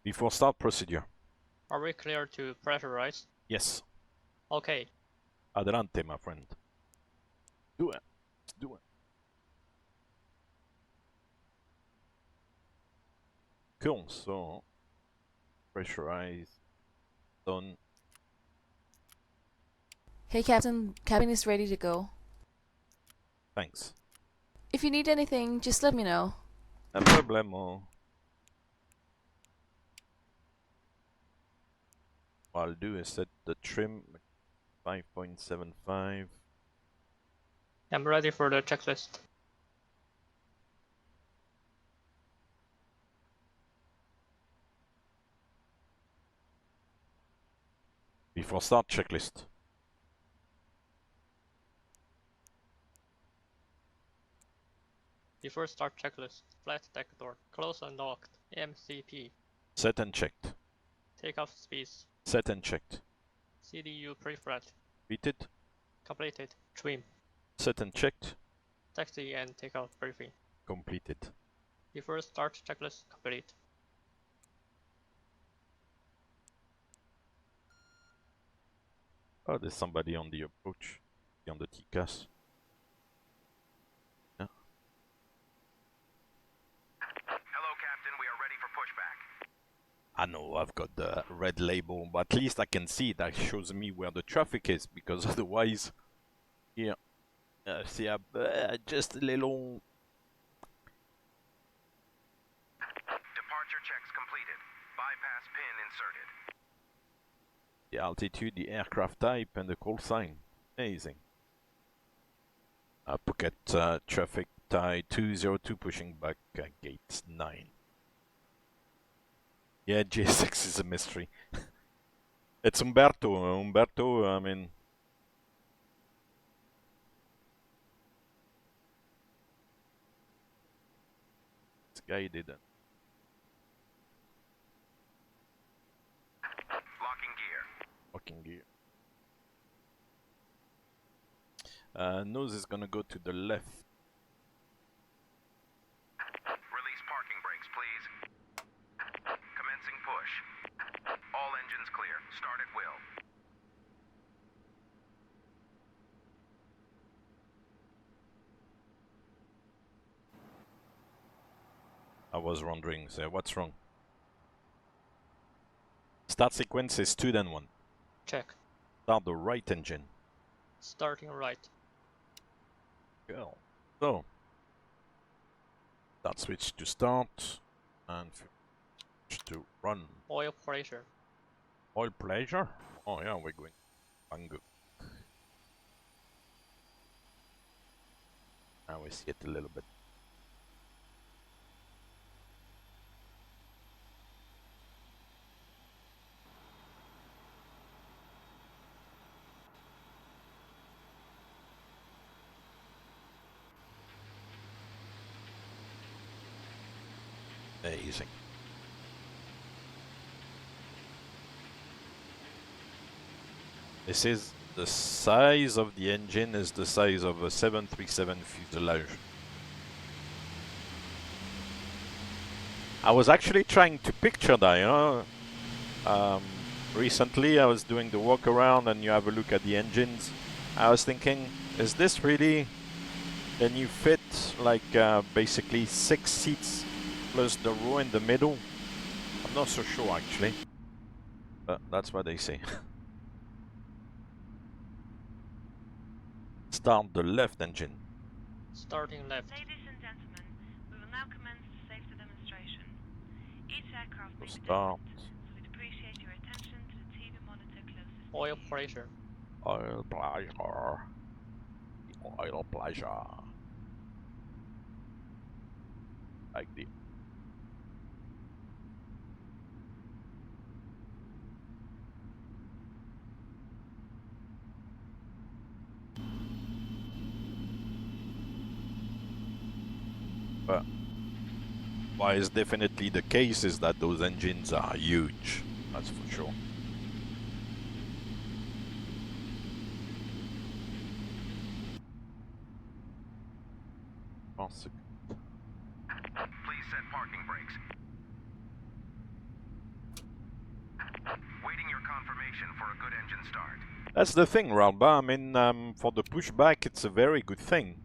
Before start procedure. Are we clear to pressurize? Yes. Okay. Adelante, my friend. Do it. Let's do it. Cool, so pressurize, done. Hey Captain, cabin is ready to go. Thanks. If you need anything, just let me know. No problemo. What I'll do is set the trim 5.75. I'm ready for the checklist. Before start checklist. Before start checklist. Flat deck door. Closed and locked. MCP. Set and checked. Takeoff speeds. Set and checked. CDU pre-flight. Repeated. Completed. Trim. Set and checked. Taxi and takeoff briefing. Completed. Before start checklist complete. Oh, there's somebody on the approach. On the TCAS. Yeah. Hello, Captain. We are ready for pushback. I know I've got the red label, but at least I can see that shows me where the traffic is, because otherwise, here, see, just a little. Departure checks completed. Bypass pin inserted. The altitude, the aircraft type, and the call sign. Amazing. Phuket traffic tie 202 pushing back gate 9. Yeah, J6 is a mystery. It's Umberto. Umberto, I mean. This guy didn't. Locking gear. Locking gear. Nose is gonna go to the left. Release parking brakes, please. Commencing push. All engines clear. Start at will. I was wondering, so what's wrong? Start sequence is 2 then 1. Check. Start the right engine. Starting right. Cool. So, start switch to start, and switch to run. Oil pressure. Oil pleasure? Oh yeah, we're going Bangkok. Now we see it a little bit. Amazing. This is the size of the engine is the size of a 737 fuselage. I was actually trying to picture that, you know. Recently I was doing the walk around and you have a look at the engines. I was thinking, is this really, can you fit like basically 6 seats plus the row in the middle? I'm not so sure actually, but that's what they say. Start the left engine. Starting left. Ladies and gentlemen, we will now commence the safety demonstration. Each aircraft may be Start. different, so we'd appreciate your attention to the TV monitor closest to Oil you. pressure. Oil pleasure. Oil pleasure. Like the. But what is definitely the case is that those engines are huge. That's for sure. Please set parking brakes. destination for a good engine start. That's the thing, Ralba. I mean, for the pushback, it's a very good thing.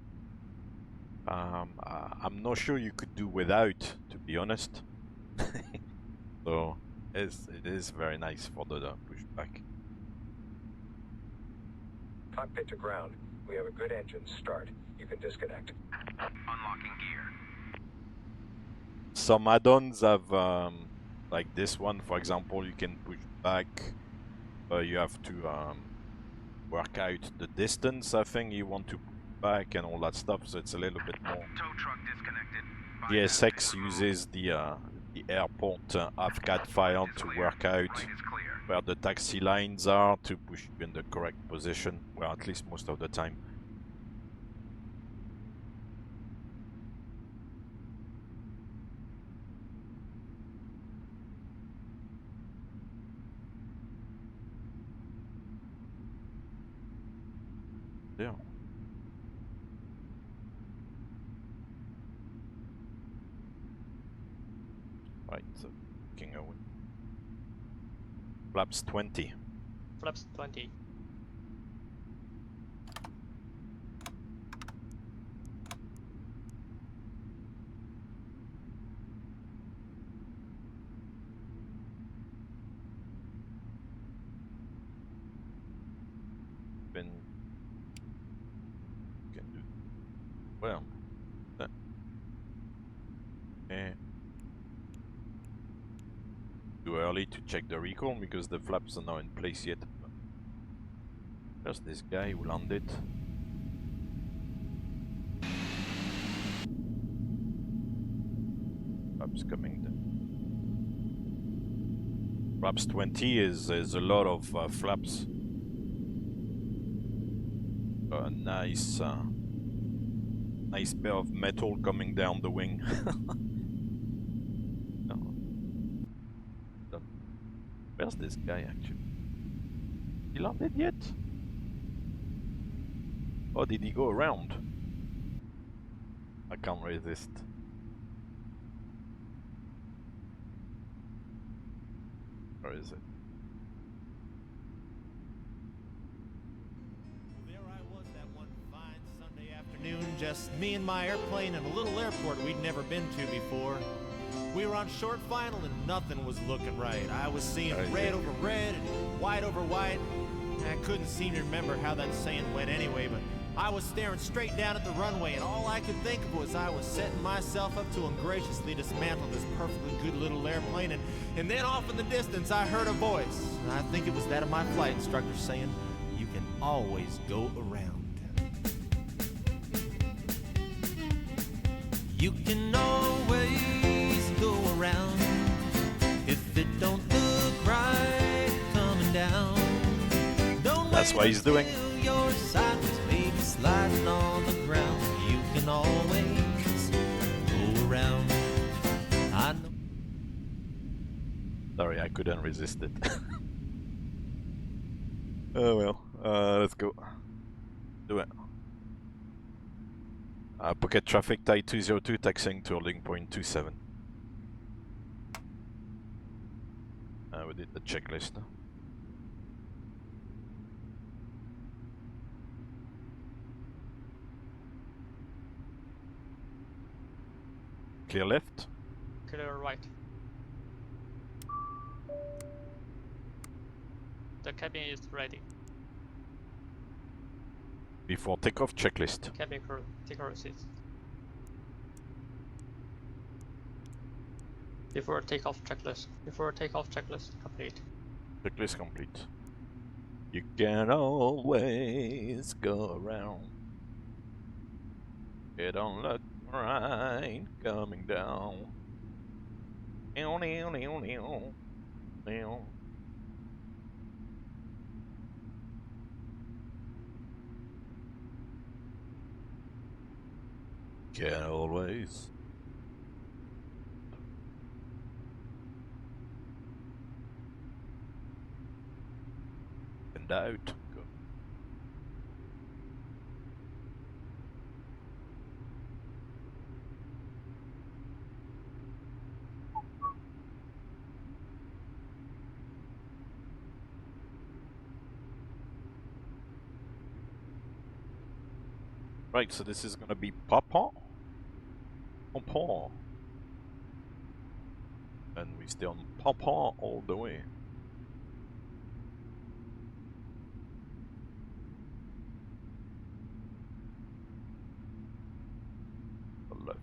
I'm not sure you could do without, to be honest. So it is very nice for the pushback. Cockpit to ground. We have a good engine start. You can disconnect. Unlocking gear. Some add-ons have, like this one, for example, you can push back, but you have to work out the distance, I think, you want to push back and all that stuff, so it's a little bit more. Tow truck disconnected. GSX uses the airport AFCAD file to work out Right is clear. where the taxi lines are to push you in the correct position, well, at least most of the time. Yeah. Right, so looking away. Flaps 20. Flaps 20. Been can do well. Too early to check the recall because the flaps are not in place yet. There's this guy who landed. Flaps coming down. Flaps 20 is a lot of flaps. A nice nice pair of metal coming down the wing. Where's this guy actually? He landed yet? Or did he go around? I can't resist. Where is it? There I was that one fine Sunday afternoon, just me and my airplane in a little airport we'd never been to before. We were on short final and nothing was looking right. I was seeing red over red and white over white. I couldn't seem to remember how that saying went anyway, but I was staring straight down at the runway and all I could think of was I was setting myself up to ungraciously dismantle this perfectly good little airplane, and then off in the distance I heard a voice. I think it was that of my flight instructor saying, "You can always go around. You can always go around. If it don't look right coming down, don't That's what he's doing. You're sideways, baby, sliding on the ground. You can always go around. I know." Sorry, I couldn't resist it. Oh well, let's go. Do it. Phuket traffic type 202 taxiing to holding point 27. We did the checklist. Clear left. Clear right. The cabin is ready. Before takeoff, checklist. Cabin crew, take your seats. Before takeoff checklist. Before takeoff checklist complete. Checklist complete. You can always go around. It don't look right coming down. Can always. And out. Go. Right, so this is gonna be Papa. Papa. And we stay on Papa all the way. Left.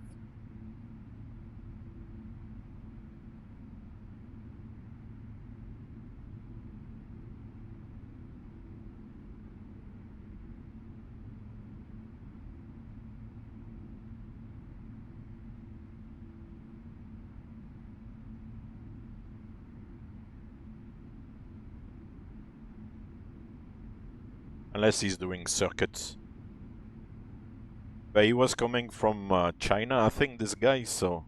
Unless he's doing circuits. But he was coming from China, I think, this guy, so...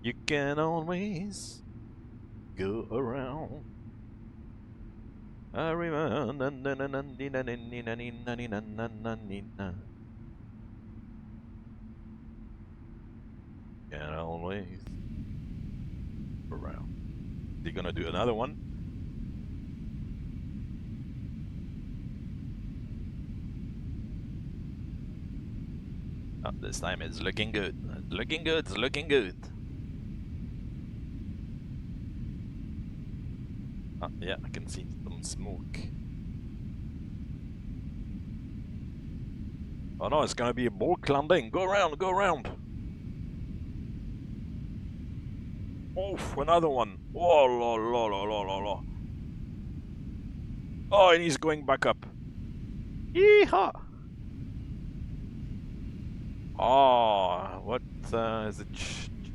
You can always go around. I remember... Can always go around. Is he gonna do another one? Oh, this time it's looking good. It's looking good. It's looking good. Oh, yeah, I can see some smoke. Oh no, it's gonna be a bulk landing. Go around, go around. Oof, another one. Oh, la, la, la, la, la, la. Oh, and he's going back up. Yeehaw! Oh, what is it?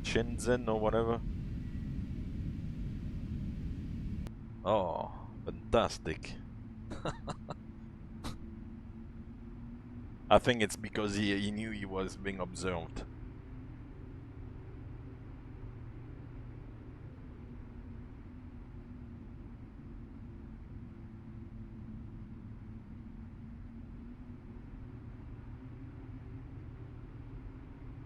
Shenzhen or whatever? Oh, fantastic. I think it's because he knew he was being observed.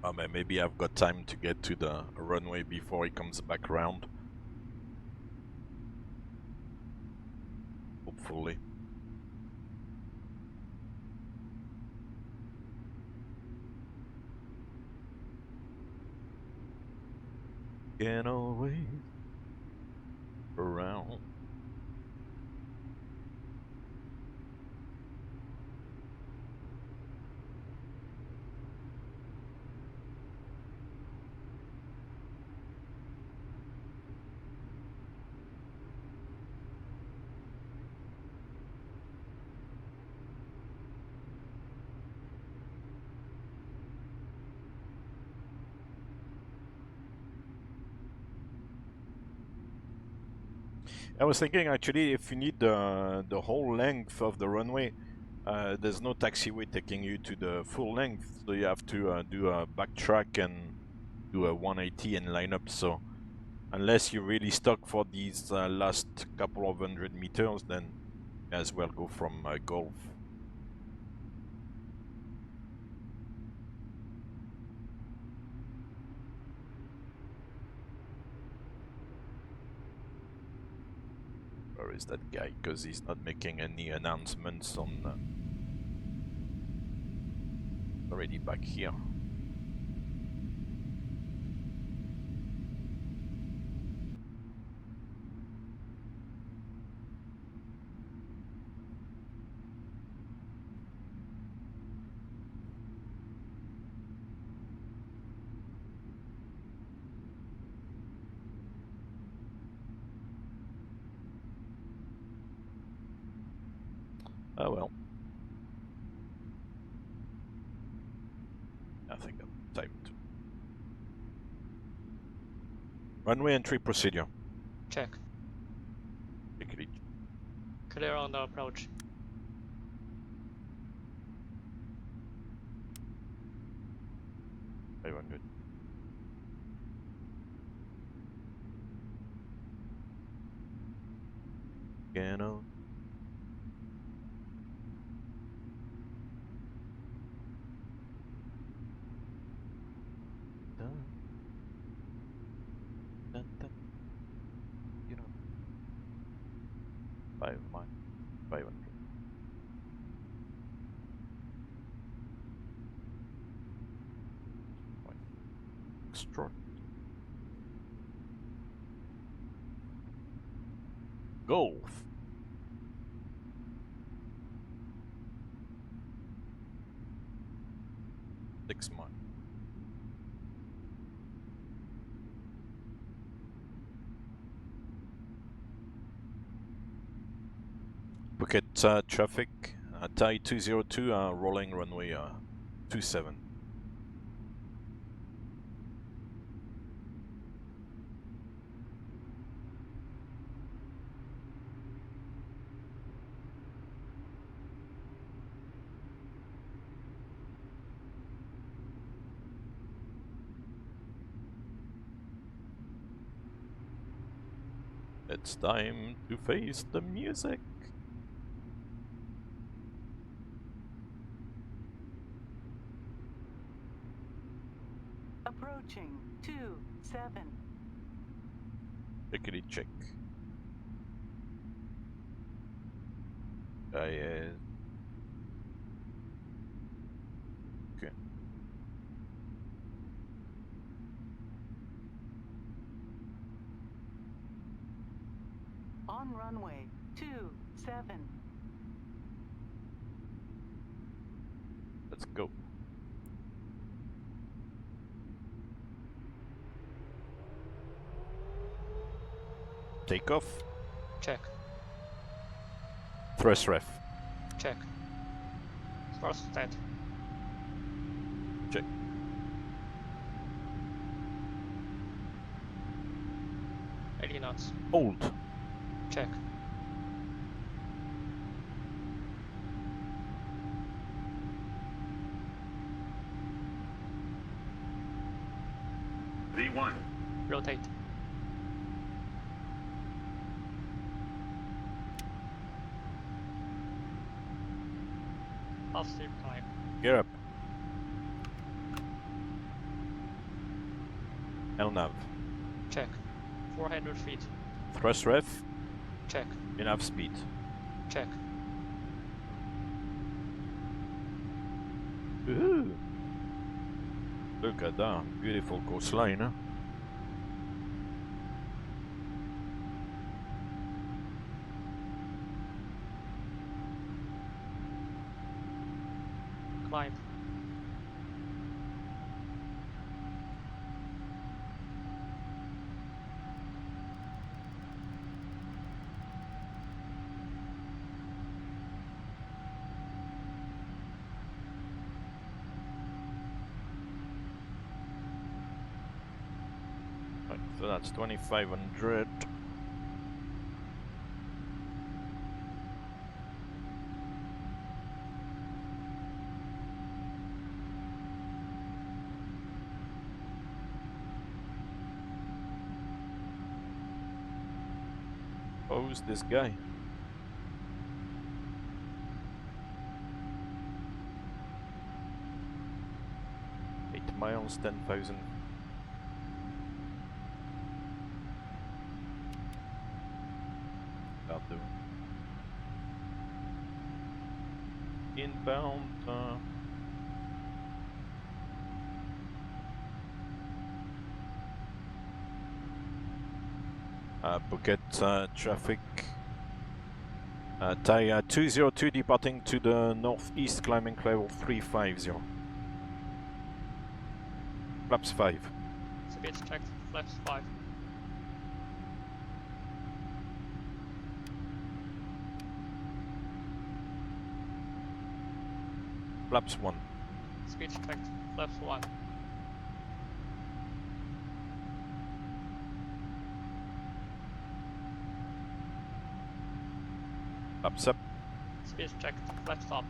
Oh man, maybe I've got time to get to the runway before he comes back around. Hopefully. Can always around. I was thinking actually if you need the whole length of the runway, there's no taxiway taking you to the full length, so you have to do a backtrack and do a 180 and line up. So unless you're really stuck for these last couple of 100 meters, then you may as well go from Gulf. Where is that guy? Because he's not making any announcements on... already back here. Oh well. I think I'm typed. Runway entry procedure. Check. Quickly. Clear on the approach. Everyone good. Piano. You know. 5 miles. 500. Extra. Golf. Six months. Phuket traffic, Thai 202, rolling runway 27. It's time to face the music. Approaching 27. Chickity check. Guy is okay. On runway 27. Let's go. Takeoff. Check. Thrust ref. Check. Thrust stat. Check. Eighty knots. Hold. Check. V1. Rotate. Half steep climb. Gear up. LNAV. Check. 400 feet. Thrust ref. Check. Enough speed. Check. Woohoo! Look at that beautiful coastline, huh? Climb. Right, so that's 2500. Who's this guy? Eight miles, 10,000. That'll do. Inbound. Phuket traffic. Thai 202 departing to the northeast, climbing level 350. Flaps 5. Speed checked. Flaps 5. Flaps 1. Speed checked. Flaps 1. Flaps up. Speed checked. Flaps up.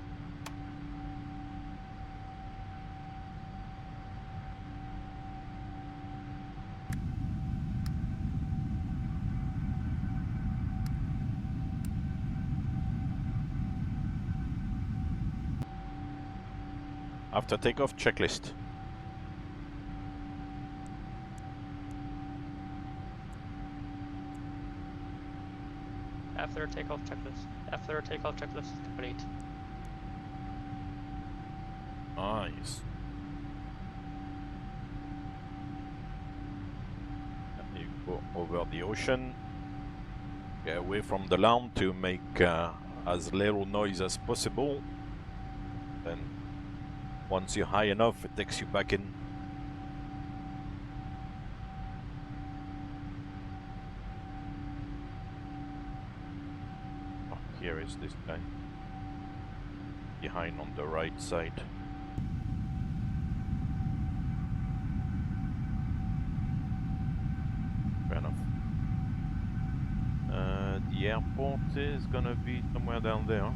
After takeoff, checklist. after takeoff checklist. After takeoff checklist is complete. Nice. And you go over the ocean, get away from the land to make as little noise as possible. Then once you're high enough, it takes you back in. Oh, here is this guy. Behind on the right side. Fair enough. The airport is gonna be somewhere down there.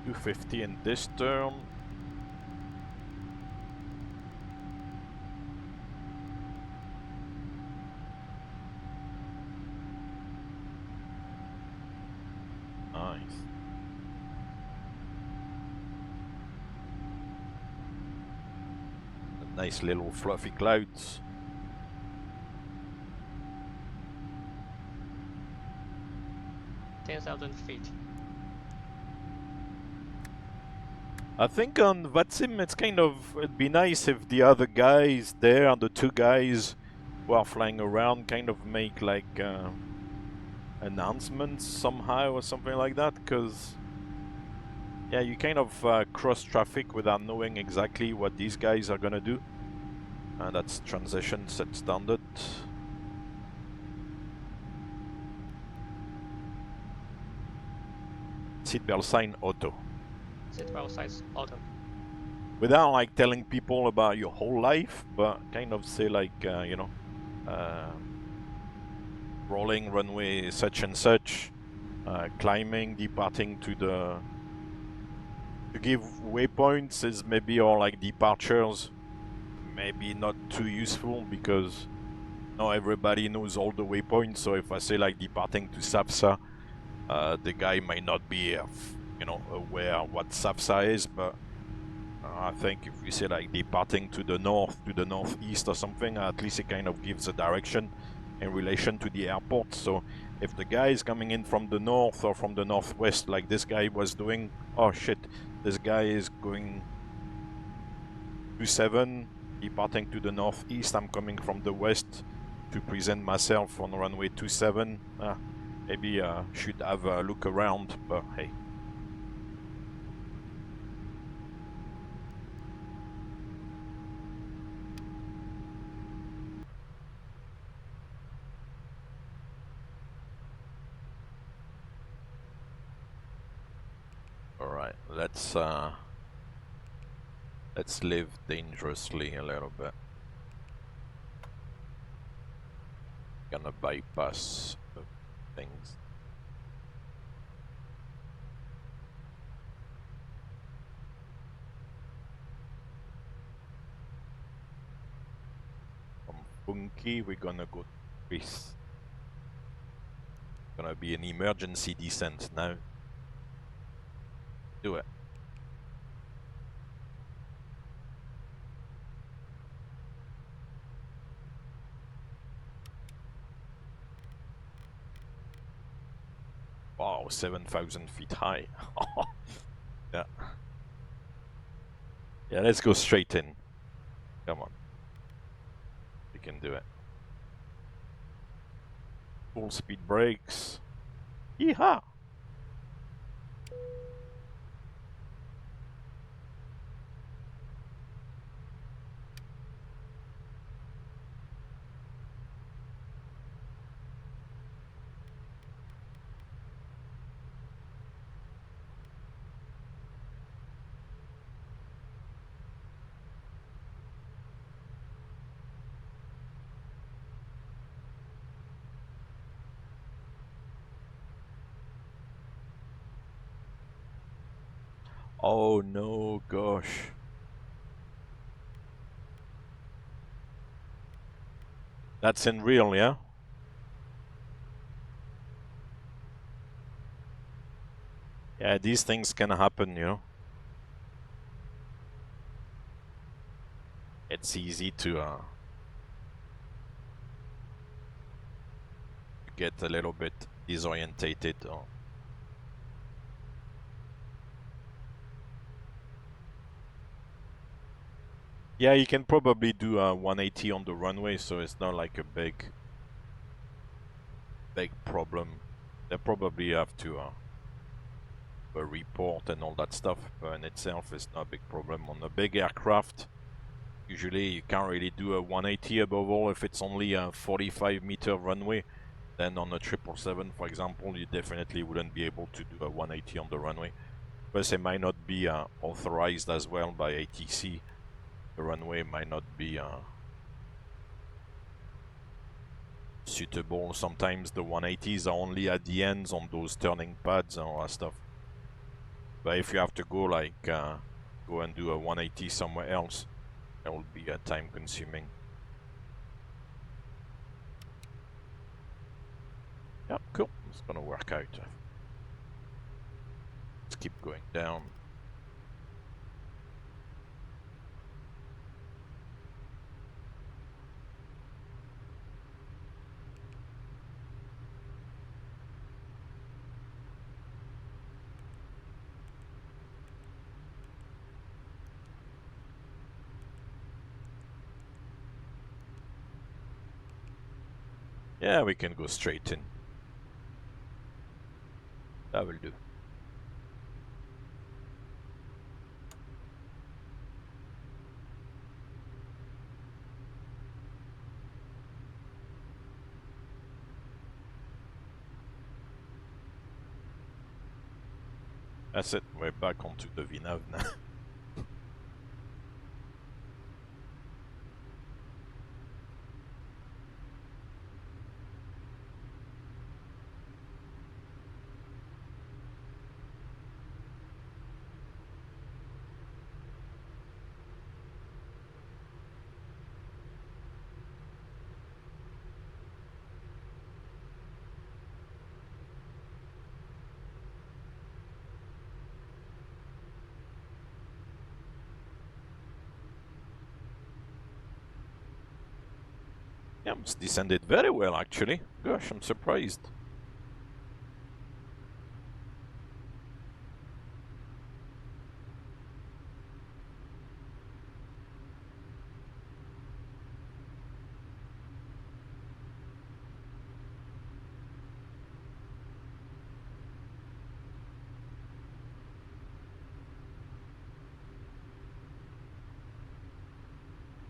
250 in this term. Nice. Nice little fluffy clouds. feet. I think on VATSIM it's kind of, it'd be nice if the other guys there, the two guys who are flying around, kind of make like announcements somehow or something like that, because yeah, you kind of cross traffic without knowing exactly what these guys are gonna do. And that's transition set standard. Seatbelt sign auto. Seatbelt signs auto. Without like telling people about your whole life, but kind of say like, you know, rolling runway such and such, climbing, departing to the, to give waypoints is maybe, or like departures, maybe not too useful because not everybody knows all the waypoints. So if I say like departing to SAFSA, the guy might not be, you know, aware what SAFSA is, but I think if we say like departing to the north, to the northeast or something, at least it kind of gives a direction in relation to the airport. So if the guy is coming in from the north or from the northwest, like this guy was doing, oh shit, this guy is going 27, departing to the northeast, I'm coming from the west to present myself on runway 27. Maybe should have a look around, but hey. Alright, let's live dangerously a little bit. Gonna bypass things. From Funky, we're gonna go to Greece. Gonna be an emergency descent now. Do it. Wow, 7,000 feet high. Yeah. Yeah, let's go straight in. Come on. We can do it. Full speed brakes. Yeehaw! Oh no, gosh. That's in real, yeah? Yeah, these things can happen, you know. It's easy to get a little bit disorientated. Or yeah, you can probably do a 180 on the runway, so it's not like a big problem. They probably have to a report and all that stuff, but in itself it's not a big problem. On a big aircraft, usually you can't really do a 180 above all if it's only a 45-meter runway. Then on a 777, for example, you definitely wouldn't be able to do a 180 on the runway. Plus it might not be authorized as well by ATC. The runway might not be suitable. Sometimes the 180s are only at the ends on those turning pads and all that stuff. But if you have to go like go and do a 180 somewhere else, that will be time consuming. Yeah, cool. It's gonna work out. Let's keep going down. Yeah, we can go straight in. That will do. That's it, we're back onto the VNAV now. Yeah, it's descended very well actually. Gosh, I'm surprised.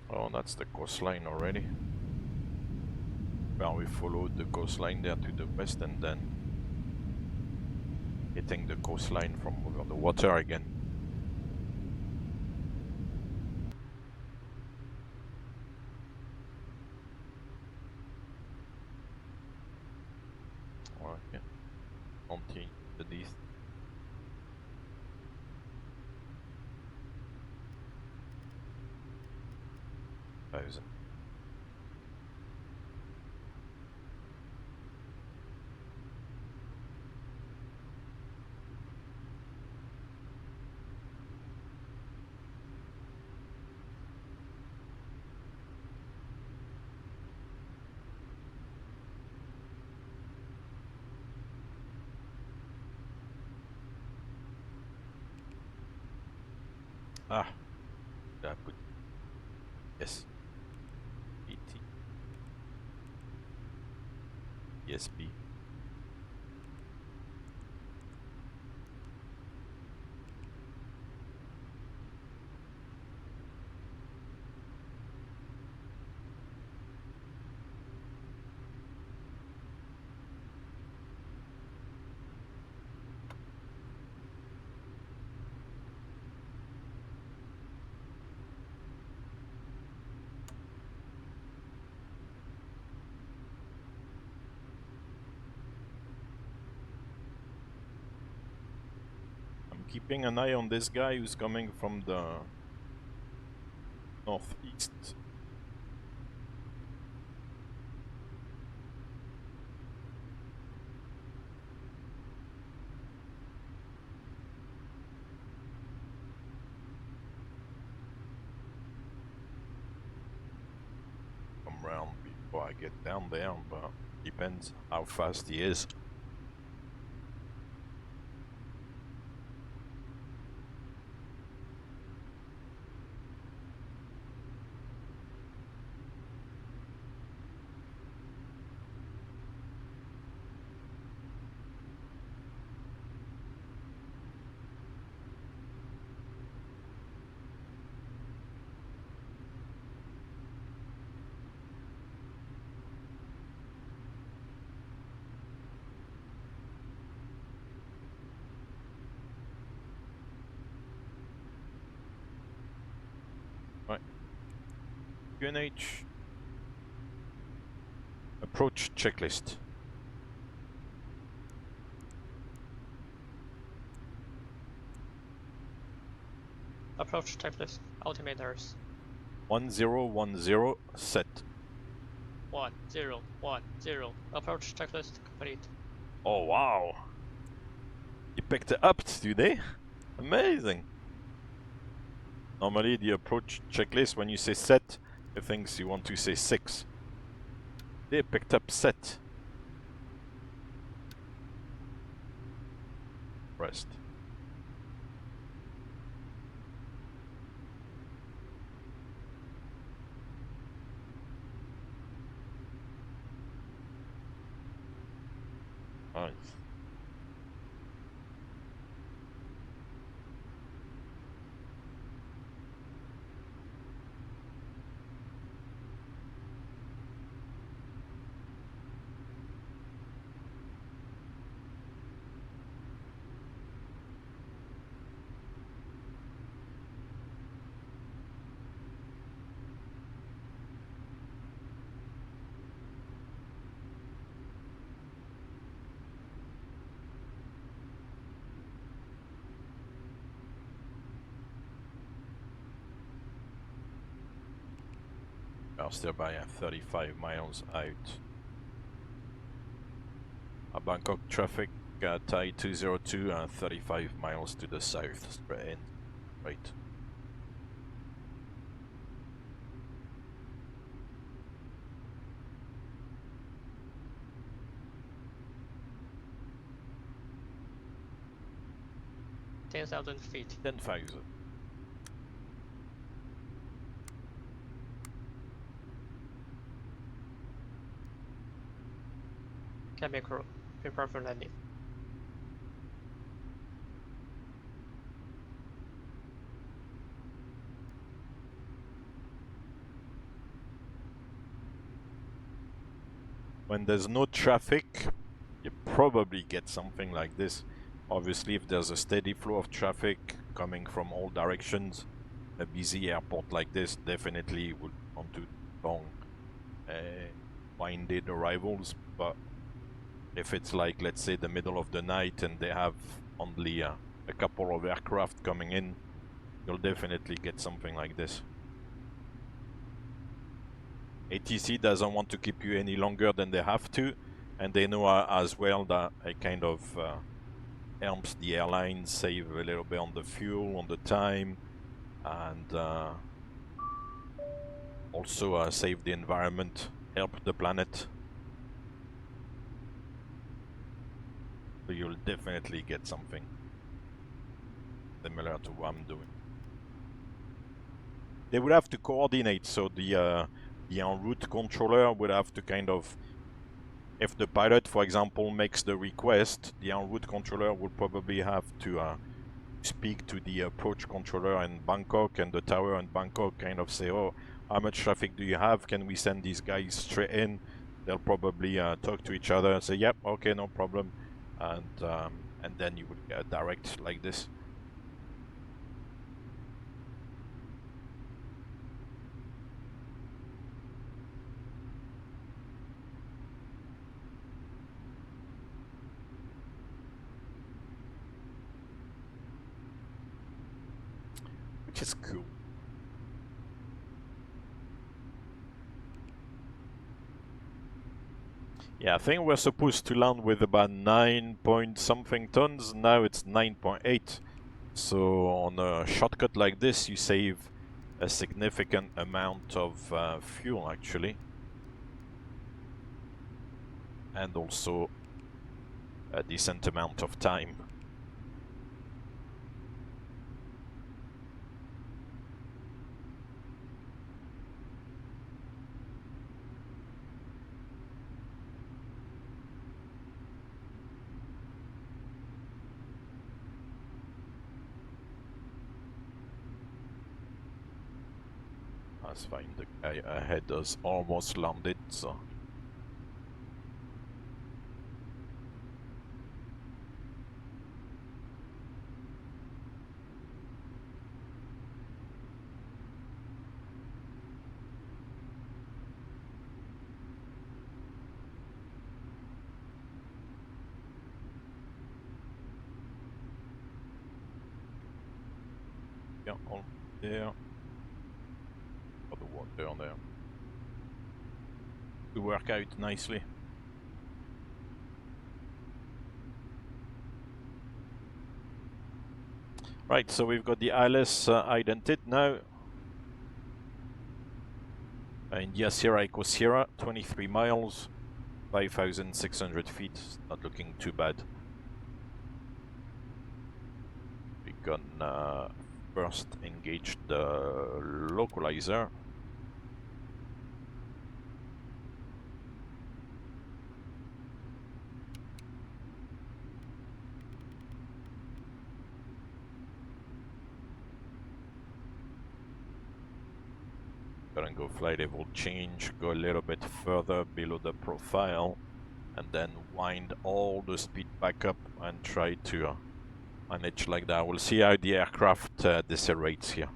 Oh, that's the coastline already. Well, we followed the coastline there to the west and then hitting the coastline from over the water again. Okay. Continue to the east. Thousand. Ah, that put yes. VTSP. Keeping an eye on this guy who's coming from the northeast. round before I get down there, but depends how fast he is. Right. UNH approach checklist. Approach checklist. Altimeters. 1010 set. 1010. Approach checklist complete. Oh wow! You picked it up today? Amazing! Normally the approach checklist, when you say set, it thinks you want to say 6. They picked up set. Rest. Nice. I'll still by 35 miles out. Bangkok traffic, Thai 202, 35 miles to the south, straight in. Right. $10,000 feet. 10,000. Cabin crew, prepare for landing. When there's no traffic, you probably get something like this. Obviously, if there's a steady flow of traffic coming from all directions, a busy airport like this definitely would want to long winded arrivals. But if it's like, let's say, the middle of the night and they have only a couple of aircraft coming in, you'll definitely get something like this. ATC doesn't want to keep you any longer than they have to, and they know as well that it kind of helps the airline save a little bit on the fuel, on the time, and also save the environment, help the planet. So you'll definitely get something similar to what I'm doing. They would have to coordinate, so the en route controller would have to kind of, if the pilot, for example, makes the request, the en route controller would probably have to speak to the approach controller in Bangkok, and the tower in Bangkok kind of say, oh, how much traffic do you have? Can we send these guys straight in? They'll probably talk to each other and say, yep, okay, no problem. And then you would get a direct like this. Which is cool. Yeah, I think we're supposed to land with about 9 point something tons. Now it's 9.8. So on a shortcut like this, you save a significant amount of fuel, actually. and also a decent amount of time. That's fine, the guy ahead has almost landed, so... Yeah, all there. Got the water there. To work out nicely. Right, so we've got the ILS idented now. India Sierra Echo Sierra, 23 miles, 5,600 feet. Not looking too bad. We can first engage the localizer. Gonna go flight level change, go a little bit further below the profile, and then wind all the speed back up and try to manage like that. We'll see how the aircraft decelerates here.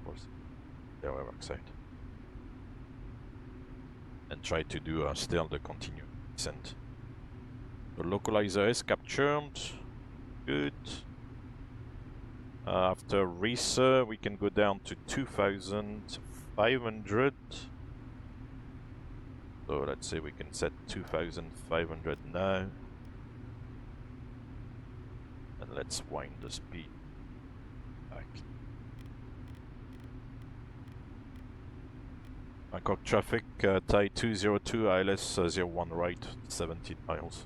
The ORBX side. And try to do still the continued descent. The localizer is captured. Good. After research, we can go down to 2,500. So let's say we can set 2,500 now. And let's wind the speed back. Bangkok traffic, Thai 202, ILS 01 right, 17 miles.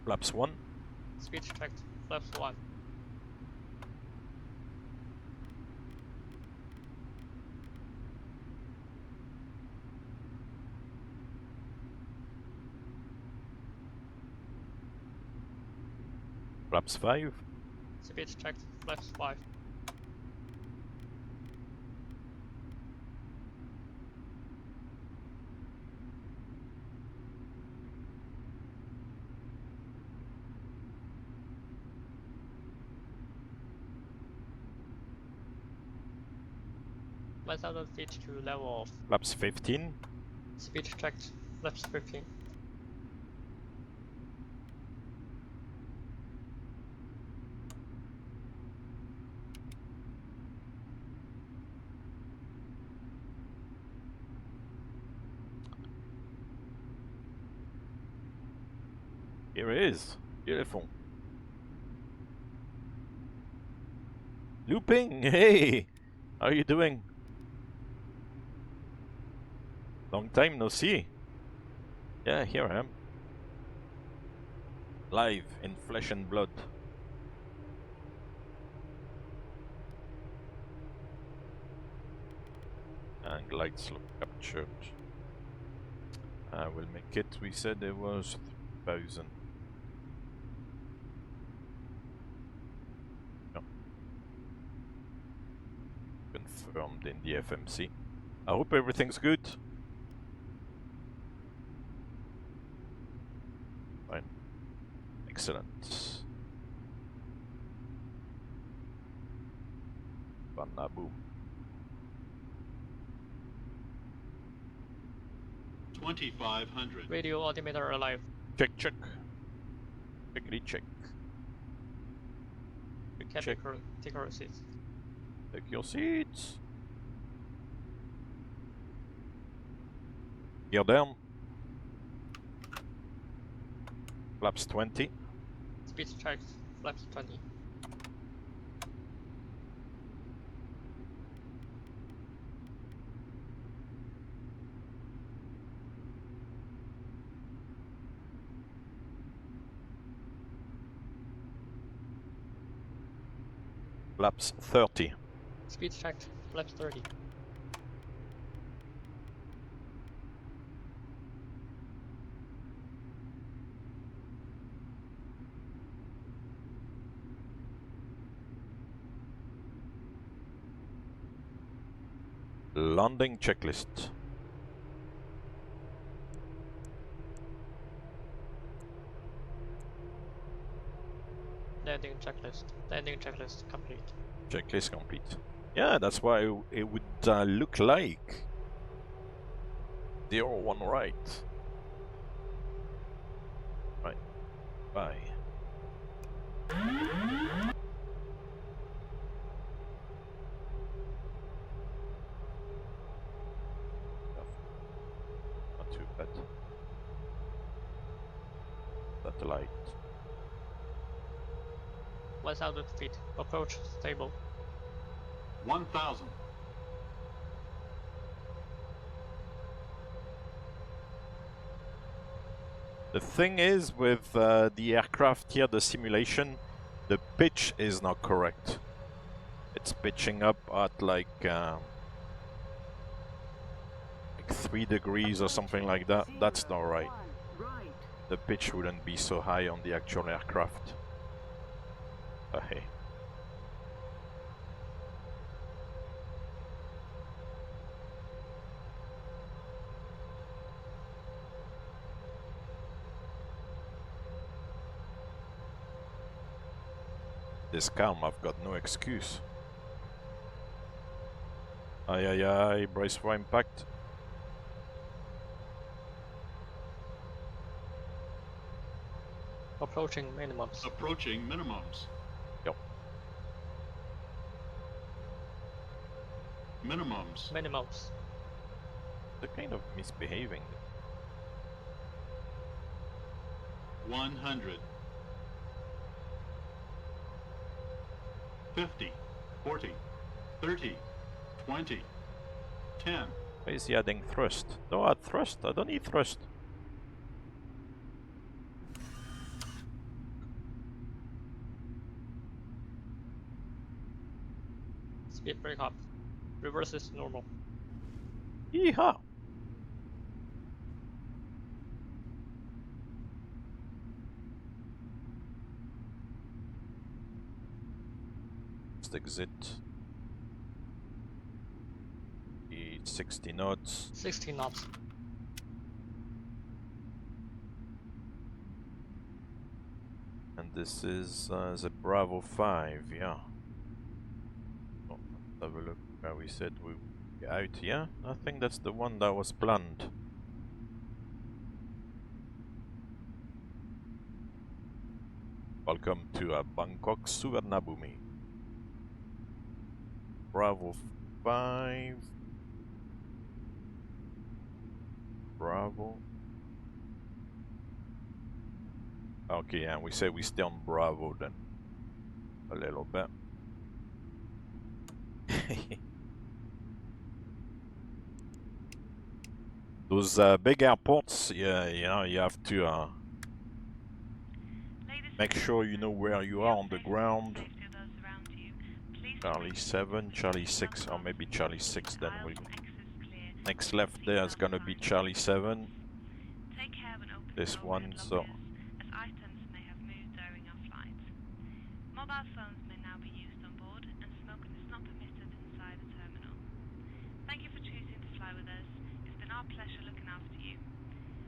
Flaps 1. Speed checked. Flaps 1. Flaps 5. Speed checked. Flaps 5. Let's add a feed to level of Flaps 15. speed checked. Flaps 15. Here it is. Beautiful. Looping! Hey! How are you doing? Long time no see. Yeah, here I am. Live in flesh and blood. And glide slope captured. We'll make it, we said there was 1,000. No. Confirmed in the FMC. I hope everything's good. Fine. Excellent. Suvarnabhumi. 2,500. Radio altimeter alive. Check, check. Checkity check. Check, check. Take our seats. Take your seats. Gear down. Flaps 20. Speed checked. Flaps 20. Flaps 30. Speed checked. Flaps 30. Landing checklist. Landing checklist. Landing checklist complete. Checklist complete. Yeah, that's why it would look like 0-1 right. Right. Bye. Not too bad. Satellite. 1,000 feet. Approach stable. 1,000. The thing is with the aircraft here, the simulation, the pitch is not correct. It's pitching up at like 3 degrees or something like that. That's not right. The pitch wouldn't be so high on the actual aircraft. But hey. This calm, I've got no excuse. Aye aye aye, brace for impact. Approaching minimums. Approaching minimums. Yep. Minimums. Minimums. They're kind of misbehaving. 100. 50. 40. 30. 20. 10. Why is he adding thrust? No, add thrust. I don't need thrust. Speed break up. Reverse is normal. Yeehaw! Let's exit. 60 knots. 60 knots. And this is the Bravo 5, yeah. Oh, let's have a look where we said we would be out, yeah? I think that's the one that was planned. Welcome to Bangkok, Suvarnabhumi. Bravo 5. Bravo. Okay, and we say we stay on Bravo then. A little bit. Those big airports, yeah, you know, you have to make sure you know where you are on the ground. Charlie 7, Charlie 6, or maybe Charlie 6, then we... Next left there is gonna be Charlie 7. This one, so... as items may have moved during our flight. Mobile phones may now be used on board, and smoking is not permitted inside the terminal. Thank you for choosing to fly with us. It's been our pleasure looking after you.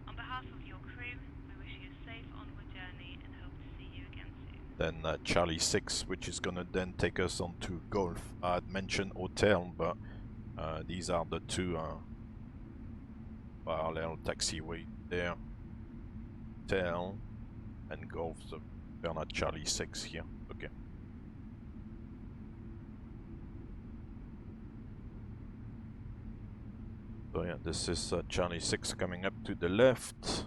On behalf of your crew, we wish you a safe onward journey and hope to see you again soon. Then Charlie 6, which is gonna then take us on to Golf. I had mentioned Hotel, but these are the two parallel taxiway there. Hotel and Golf, so we're not Charlie 6 here. Okay. So yeah, this is Charlie 6 coming up to the left.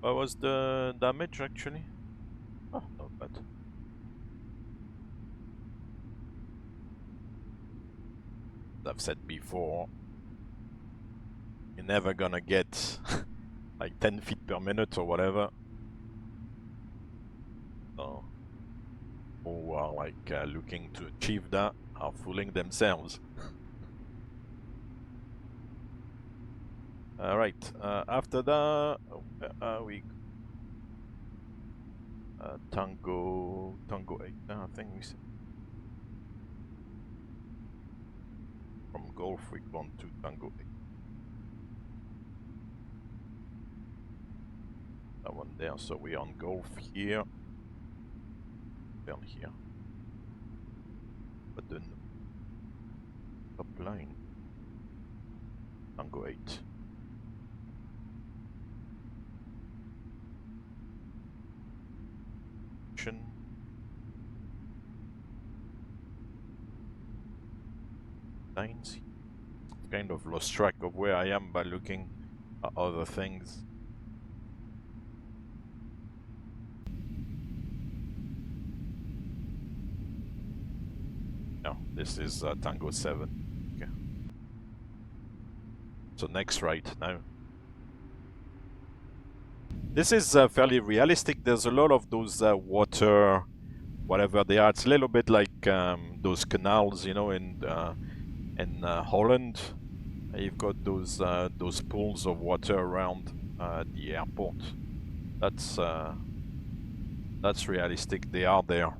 What was the damage actually? Oh, not bad. I've said before, you're never gonna get like 10 feet per minute or whatever. So, who are like looking to achieve that are fooling themselves. Alright, after that, we Tango 8, I think we said. From Golf we gone to Tango 8. That one there, so we're on Golf here. Down here. But then top line. Tango 8. Signs. Kind of lost track of where I am by looking at other things. No, this is Tango 7. Okay. So next right now. This is fairly realistic. There's a lot of those water, whatever they are. It's a little bit like those canals, you know, in Holland. You've got those pools of water around the airport. That's realistic. They are there.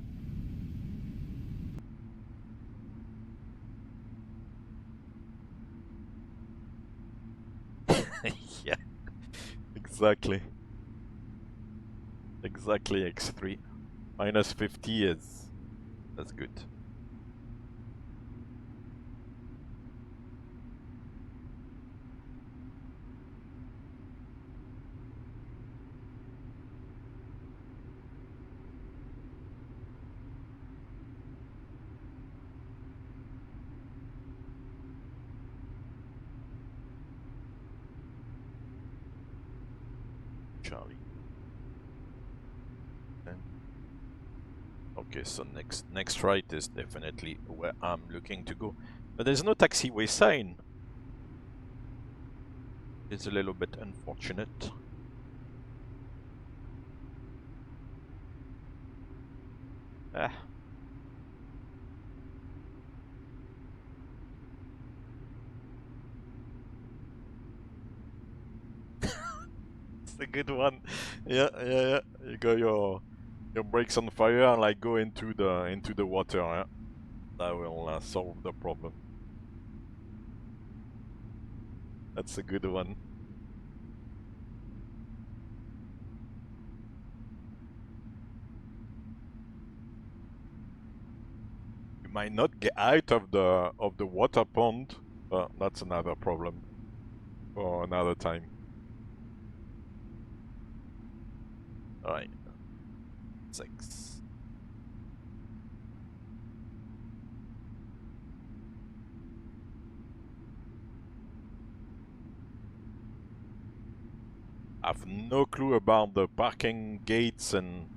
Yeah, exactly. Exactly, X3. Minus 50 is... that's good. Charlie. Okay, so next right is definitely where I'm looking to go. But there's no taxiway sign. It's a little bit unfortunate. Ah. It's a good one. Yeah. You got your brakes on fire and like go into the water. Yeah? That will solve the problem. That's a good one. You might not get out of the water pond, but that's another problem for another time. All right. 6. I have no clue about the parking gates and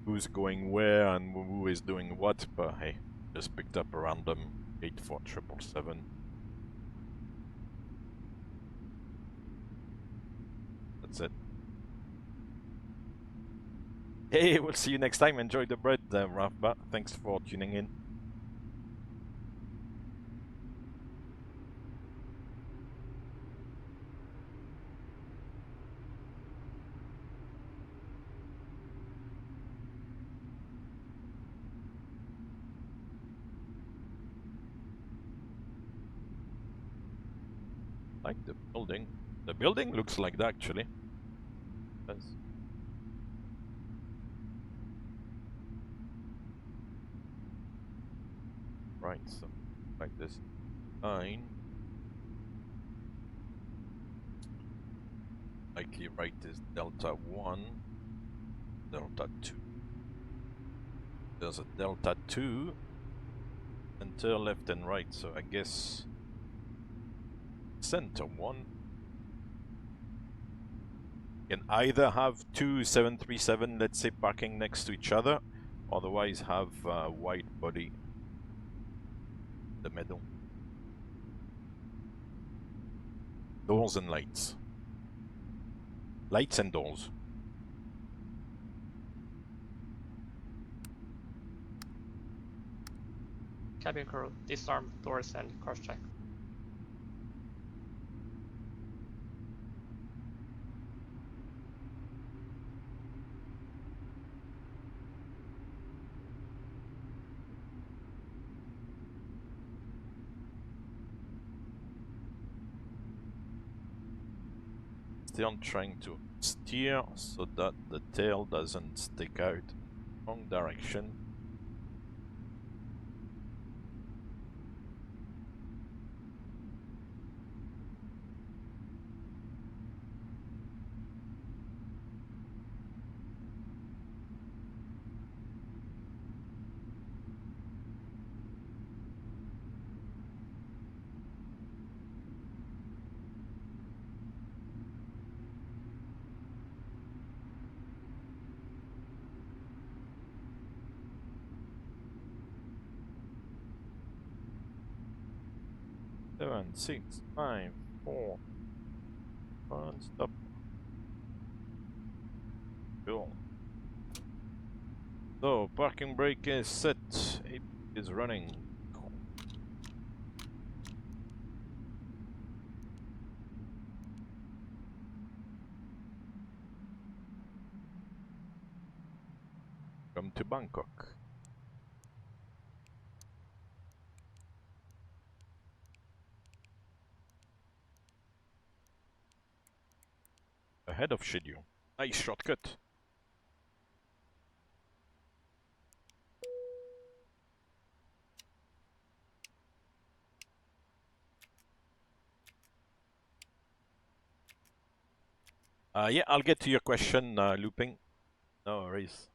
who's going where and who is doing what, but hey, just picked up a random 84777. That's it. Hey, we'll see you next time. Enjoy the bread, Rafba. Thanks for tuning in. Like the building. The building looks like that actually. Yes. Right, so like this. 9. Likely right is delta 1, delta 2. There's a delta 2. Center, left and right, so I guess center 1 can either have 2 737, let's say, parking next to each other, otherwise have wide body in the middle. Doors and lights. Lights and doors. Cabin crew, disarm doors and cross-check. Still trying to steer so that the tail doesn't stick out wrong direction. Seven, 6, 5, 4, 1, stop. Cool. So, parking brake is set, it is running. Come to Bangkok. Ahead of schedule. Nice shortcut. Yeah, I'll get to your question, looping. No worries.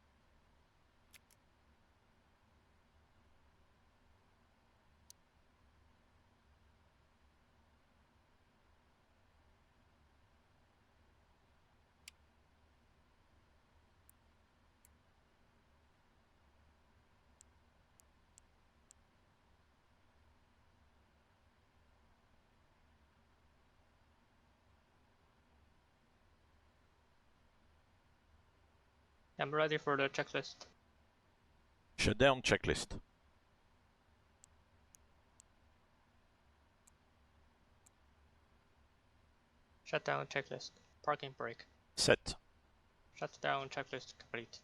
I'm ready for the checklist. Shutdown checklist. Shutdown checklist. Parking brake. Set. Shutdown checklist complete.